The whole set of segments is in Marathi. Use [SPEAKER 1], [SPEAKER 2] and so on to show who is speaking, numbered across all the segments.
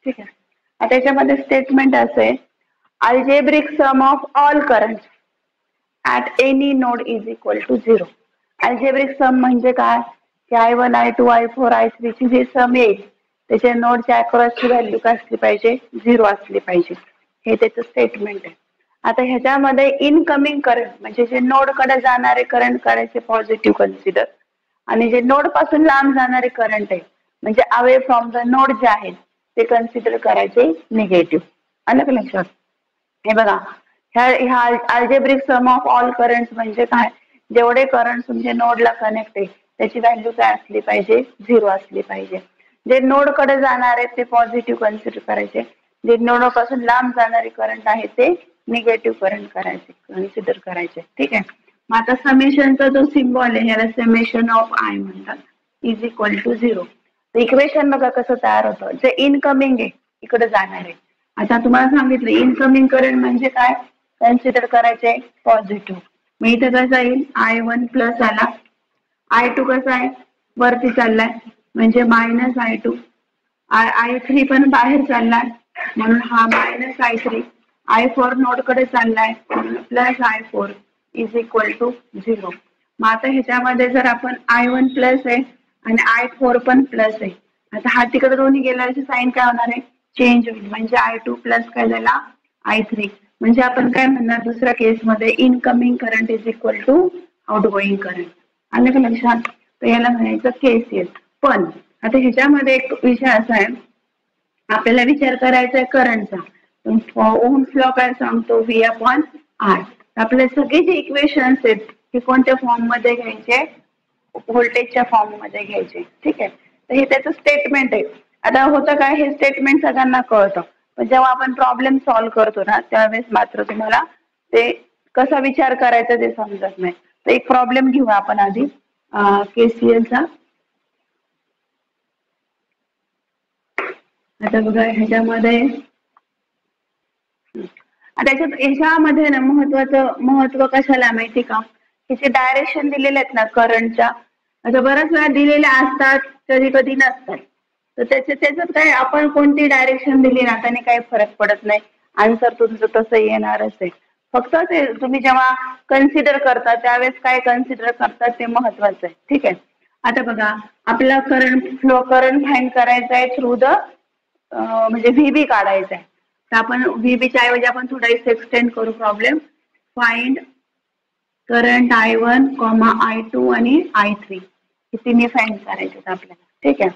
[SPEAKER 1] ठीक आहे. आता याच्यामध्ये स्टेटमेंट असे algebraic sum of all current at any node is equal to 0. Algebraic sum म्हणजे काय की I1 I2 I4 I3 ची जे सम येईल त्याच्या नोडच्या अक्रॉसची व्हॅल्यू काय असली पाहिजे 0 असली पाहिजे. हे त्याचं स्टेटमेंट आहे. आता ह्याच्यामध्ये इनकमिंग करंट म्हणजे जे नोड कडे जाणारे करंट करायचे पॉझिटिव्ह कन्सिडर आणि जे नोड पासून लांब जाणारे करंट आहे म्हणजे अवे फ्रॉम द नोड जे आहेत ते कन्सिडर करायचे निगेटिव्ह. आलं का लक्षात. हे बघा ह्या algebraic sum of all current म्हणजे काय जेवढे करंट तुमच्या नोडला कनेक्ट आहे त्याची व्हॅल्यू काय असली पाहिजे 0 असली पाहिजे. जे नोड कडे जाणार आहेत ते पॉझिटिव्ह कन्सिडर करायचे, जे नोड पासून लांब जाणारे करंट आहे ते निगेटिव्ह करंट करायचे कन्सिडर करायचे. ठीक आहे. मग आता समेशनचा जो सिम्बॉल आहे याला समेशन ऑफ आय म्हणतात इज इक्वल टू 0. इक्वेशन बघा कसं तयार होतं. जे इनकमिंग आहे इकडे जाणार आहे. आता तुम्हाला सांगितलं इनकमिंग करंट म्हणजे काय कन्सिडर करायचे पॉझिटिव्ह. मग इथे कसं येईल I1 प्लस आला I2 कसा आहे वरती चाललाय म्हणजे मायनस I2 I3 पण बाहेर चाललाय म्हणून हा मायनस I3 I4 नोड कडे चाललाय plus I4 is equal to 0. मग आता ह्याच्यामध्ये जर आपण I1 प्लस आहे आणि I4 पण प्लस आहे. आता हा तिकडे दोन्ही गेल्याची साईन काय होणार आहे चेंज होईल म्हणजे I2 प्लस काय झाला I3 म्हणजे आपण काय म्हणणार दुसऱ्या केसमध्ये incoming current is equal to outgoing current. आलं का लक्षात. तर याला म्हणायचं केसीएल. पण आता ह्याच्यामध्ये एक विषय असा आहे आपल्याला विचार करायचा आहे करंटचा. ओहम्स लॉ काय सांगतो V/R. आपले सगळे जे इक्वेशन्स आहेत हे कोणत्या फॉर्म मध्ये घ्यायचे व्होल्टेजच्या फॉर्म मध्ये घ्यायचे. ठीक आहे. तर हे त्याचं स्टेटमेंट आहे. आता होतं काय हे स्टेटमेंट सगळ्यांना कळतं पण जेव्हा आपण प्रॉब्लेम सॉल्व्ह करतो ना त्यावेळेस मात्र तुम्हाला ते कसा विचार करायचा ते समजत नाही. तर एक प्रॉब्लेम घेऊ आपण आधी केसीएलचा. आता बघा ह्याच्यामध्ये ह्याच्यामध्ये ना महत्व कशाला माहिती का की जे डायरेक्शन दिलेले आहेत ना करंटच्या आता बऱ्याच वेळा दिलेल्या असतात कधी कधी नसतात. तर त्याच्यात काय आपण कोणती डायरेक्शन दिली ना त्याने काही फरक पडत नाही. आन्सर तुमचं तसं येणारच आहे. फक्त ते तुम्ही जेव्हा कन्सिडर करता त्यावेळेस काय कन्सिडर करतात ते महत्वाचं आहे. ठीक आहे. आता बघा आपला करंट फाइंड करायचा आहे थ्रू द म्हणजे व्हीबी काढायचा आहे. तर आपण व्हीबीच्या ऐवजी आपण थोडा एक्सटेंड करू problem. Find current I1, I2 आणि I3 हे तिन्ही फाइंड करायचे आपल्याला. ठीक आहे.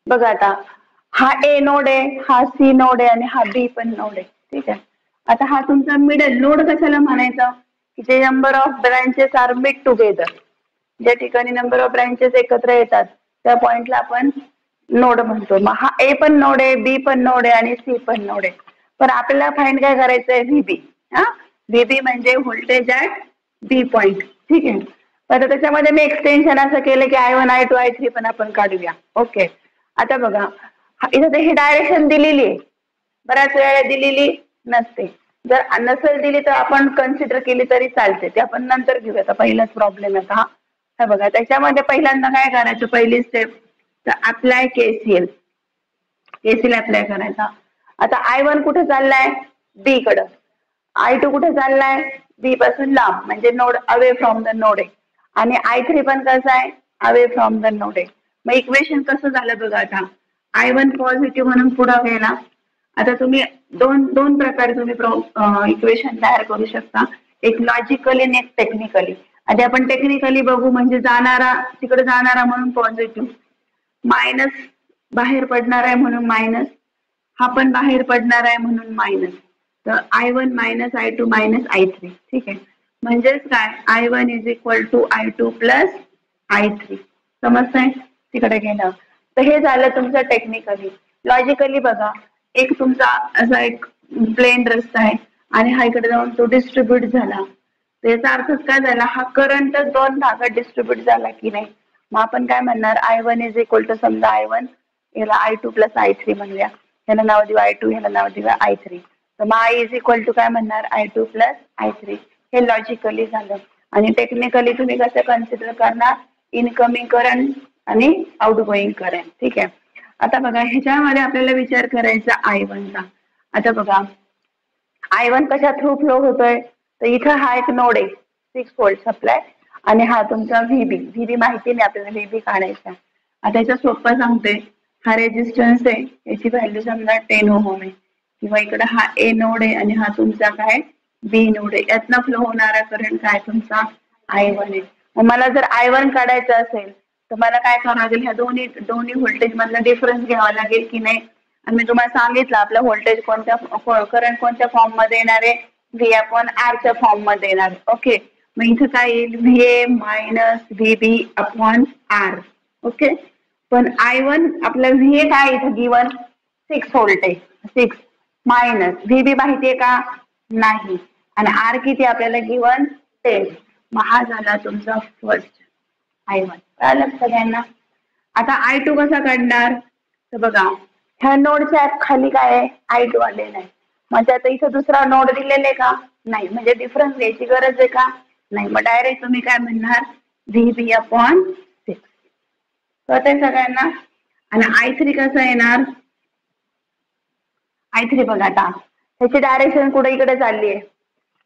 [SPEAKER 1] बघा आता हा ए नोड आहे हा सी नोड आहे आणि हा बी पण नोड आहे. ठीक आहे. आता हा तुमचा मिडल नोड कशाला म्हणायचा की जे number of branches are meet together ज्या ठिकाणी नंबर ऑफ ब्रांचेस एकत्र येतात त्या पॉइंटला आपण नोड म्हणतो. मग हा ए पण नोड आहे बी पण नोड आहे आणि सी पण नोड आहे. पण आपल्याला फाइंड काय करायचं आहे व्हीबी. व्हीबी म्हणजे व्होल्टेज ऍट बी पॉइंट. ठीक आहे. आता त्याच्यामध्ये मी एक्सटेन्शन असं केलं की I1 I2 I3 पण आपण काढूया. ओके. आता बघा इथं ही डायरेक्शन दिलेली आहे बऱ्याच वेळेला दिलेली नसते. जर नसेल दिली तर आपण कन्सिडर केली तरी चालते ते आपण नंतर घेऊया. आता पहिलाच प्रॉब्लेम आहे हा बघा त्याच्यामध्ये पहिल्यांदा काय करायचं पहिली स्टेप तर अप्लाय केसीएल अप्लाय करायचा. आता I1 कुठे चाललाय बी कडं I2 कुठे चाललाय बी पासून लांब म्हणजे node away from the node आहे आणि I3 पण कसं आहे अवे फ्रॉम द नोड आहे. मग इक्वेशन कसं झालं बघा आता I1 पॉझिटिव्ह म्हणून पुढे गेला. आता तुम्ही दोन प्रकारे तुम्ही इक्वेशन तयार करू शकता एक लॉजिकली आणि एक टेक्निकली. आधी आपण टेक्निकली बघू म्हणजे तिकडे जाणारा म्हणून पॉझिटिव्ह मायनस बाहेर पडणार आहे म्हणून मायनस हा पण बाहेर पडणार आहे म्हणून मायनस. तर I1 minus I2 minus I3. ठीक आहे. म्हणजेच काय I1 is equal to I2 plus I3. समजतंय तिकडे गेलं. तर हे झालं तुमचं टेक्निकली. लॉजिकली बघा एक तुमचा असा एक प्लेन रस्ता आहे आणि हा इकडे जाऊन तो डिस्ट्रीब्यूट झाला. याचा अर्थ काय झाला हा करंट दोन भागात डिस्ट्रीब्यूट झाला की नाही. मग आपण काय म्हणणार I1 इज इक्वल टू समजा I1 याला I2 प्लस I3 म्हणूया. ह्याला नाव देऊया I2 ह्याला नाव देऊया I3. तर मग I इज इक्वल टू काय म्हणणार I2 प्लस I3. हे लॉजिकली झालं. आणि टेक्निकली तुम्ही कसं कन्सिडर करणार इनकमिंग करंट आणि आउटगोईंग करंट. ठीक आहे. आता बघा ह्याच्यामध्ये आपल्याला विचार करायचा I1चा. आता बघा I1 कशा थ्रू फ्लो होतोय, तर इथं हा एक नोड आहे 6 व्होल्ट सप्लाय आणि हा तुमचा व्हीबी माहिती नाही आपल्याला व्हीबी काढायचा. आता याचा सोपं सांगते, हा रेजिस्टन्स आहे, याची व्हॅल्यू समजा 10 ओहम आहे, किंवा इकडे हा ए नोड आहे आणि हा तुमचा काय बी नोड आहे, यातनं फ्लो होणारा करंट काय तुमचा I1 आहे. मग मला जर I1 काढायचं असेल तर मला काय करावं लागेल, ह्या दोन्ही व्होल्टेज मधला डिफरन्स घ्यावा लागेल की नाही. आणि मी तुम्हाला सांगितलं आपलं व्होल्टेज करंट कोणत्या फॉर्म मध्ये येणार आहे, व्ही अपॉन आर च्या फॉर्म मध्ये येणार. ओके, मग इथं काय येईल, VA minus VB upon R. Okay, पण I1 आपलं व्हीए काय इथं गिवन 6 व्होल्ट आहे, 6 मायनस व्हीबी माहितीये का नाही, आणि आर किती आपल्याला गिवन 10. मग हा झाला तुमचा फर्स्ट I1. कळलं सगळ्यांना. आता I2 कसा काढणार, तर बघा ह्या नोडच्या खाली काय आहे I2 आलेला आहे, म्हणजे आता इथं दुसरा नोड दिलेला आहे का नाही, म्हणजे डिफरन्स घ्यायची गरज आहे का नाही. मग डायरेक्ट तुम्ही काय म्हणणार व्हीबी अपॉन 6. कळतंय सगळ्यांना. आणि I3 कसं येणार, I3 बघा आता त्याची डायरेक्शन कुठे इकडे चालली आहे,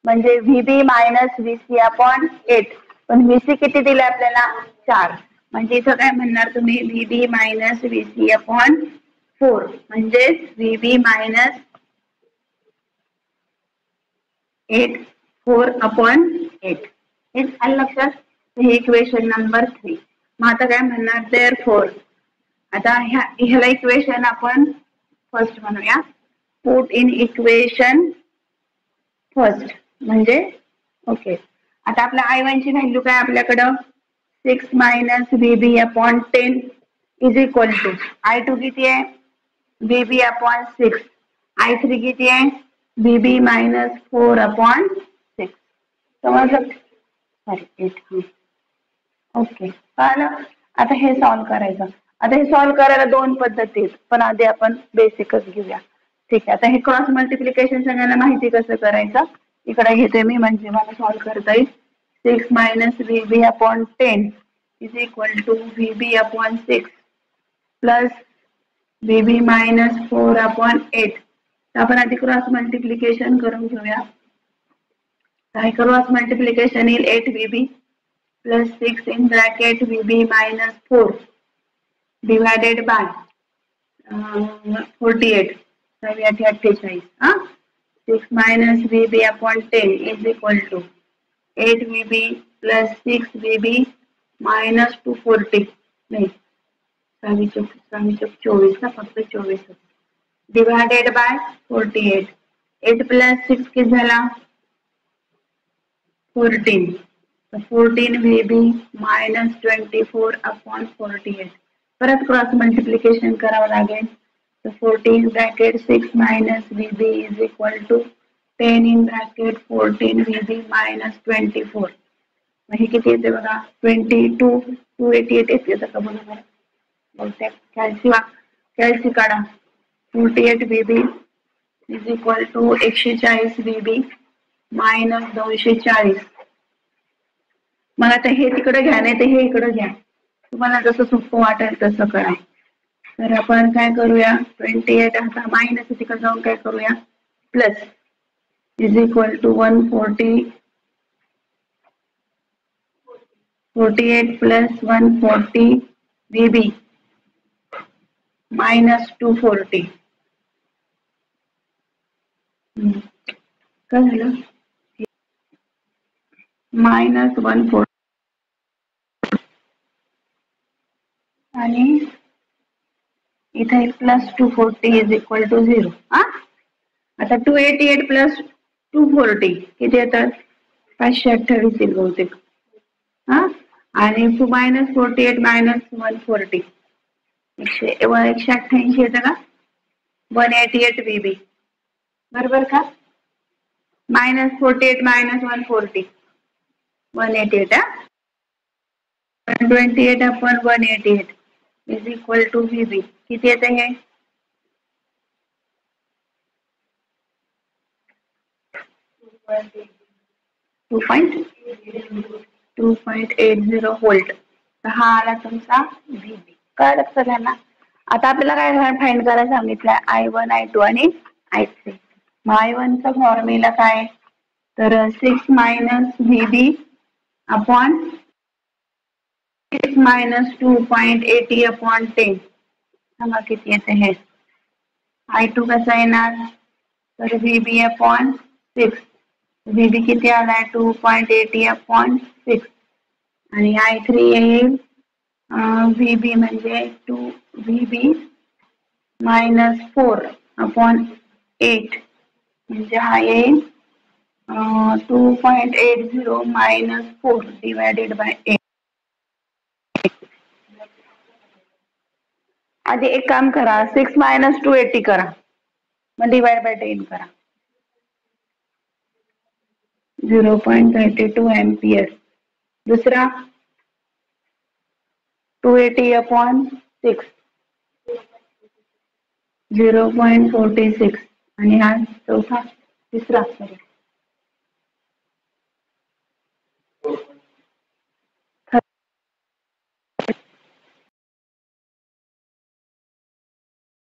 [SPEAKER 1] म्हणजे व्हीबी मायनस व्हीसी अपॉन 8. पण व्हीसी किती दिले आपल्याला 4, म्हणजे इथं काय म्हणणार तुम्ही व्हीबी मायनस व्हीसी अपॉन 4, म्हणजे व्हीबी मायनस 8 4 अपॉन 8. हे आलं लक्षात. हे इक्वेशन नंबर 3. मग आता काय म्हणणार देअरफॉर, आता ह्याला इक्वेशन आपण फर्स्ट म्हणूया, पुट इन इक्वेशन फर्स्ट म्हणजे ओके. आता आपल्या I1 ची व्हॅल्यू काय आपल्याकडं 6 minus VB upon 10 is equal to I2 किती आहे व्हीबी अपॉन 6, I3 किती आहे व्हीबी मायनस 4 अपॉन 6. समजलं, सॉरी 8. ओके कळलं. आता हे सॉल्व्ह करायचं. आता हे सॉल्व्ह करायला दोन पद्धती आहेत, पण आधी आपण बेसिकच घेऊया. ठीक आहे, आता हे क्रॉस मल्टिप्लिकेशन सगळ्यांना माहिती कसं करायचं, इकडे घेते मी म्हणजे मला सॉल्व्ह करता येईल. 6 minus VB upon 10 is equal to VB upon 6 plus VB minus 4 upon 8. आपण आधी क्रॉस मल्टिप्लिकेशन करून घेऊया. काय क्रॉस मल्टिप्लिकेशन येईल 8 VB plus 6 in bracket VB minus 4 divided by 48. 48. 6 minus VB upon 10 is equal to 8 VB plus 6 VB minus 240. नहीं 24 ना फक्त 24 divided by 48. 8 plus 6 किती झाला 14. 14 VB minus 24 upon 48. परत क्रॉस मल्टिप्लिकेशन करावं लागेल. तर 14 bracket 6 minus VB is equal to 10 in bracket 14 VB minus 24. मग हे किती येते बघा 22 288 येते का बघा बहुतेक कॅल्सी काढा. 48 VB is equal to 140 VB minus 240. मग आता हे तिकडे घ्या नाही तर हे इकडे घ्या, तुम्हाला जसं सोपं वाटेल तसं करा. तर आपण काय करूया 28 आता मायनस तिकडे जाऊन काय करूया plus is equal to 140 48 plus 140 VB minus 240. काय झालं मायनस 140 आणि इथे प्लस 240 इज इक्वल टू 0. आता 288 प्लस 240 किती येतात 528 येईल बहुतेक. आणि मायनस 48 मायनस 140 188 येतं का 188 VB बरोबर का. Minus 48 minus 140 188. 128 upon 188 is equal to VB किती येते हे 2.80 व्होल्ट. तर हा आला तुमचा VB. कळलं सगळ्यांना. आता आपल्याला काय फाइंड करायला सांगितलंय I1 I2 आणि I3. मग I1 चा फॉर्म्युला काय तर 6 minus VB upon 6 minus 2.80 upon 10. सांगा किती येते हे. I2 कसा येणार तर VB अपॉन 6. VB किती आलाय 2.80 अपॉन 6 आणि I3 येईल VB म्हणजे 2 VB मायनस 4 अपॉन 8 म्हणजे हा येईल 2.80 मायनस 4 डिवायडेड बाय 8. आधी एक काम करा 6 मायनस 280 करा मग डिवाइड बाय 10 करा 0.32 एम्पियर. दुसरा 280 अपॉन 6 0.46 आणि हा चौथा तिसरा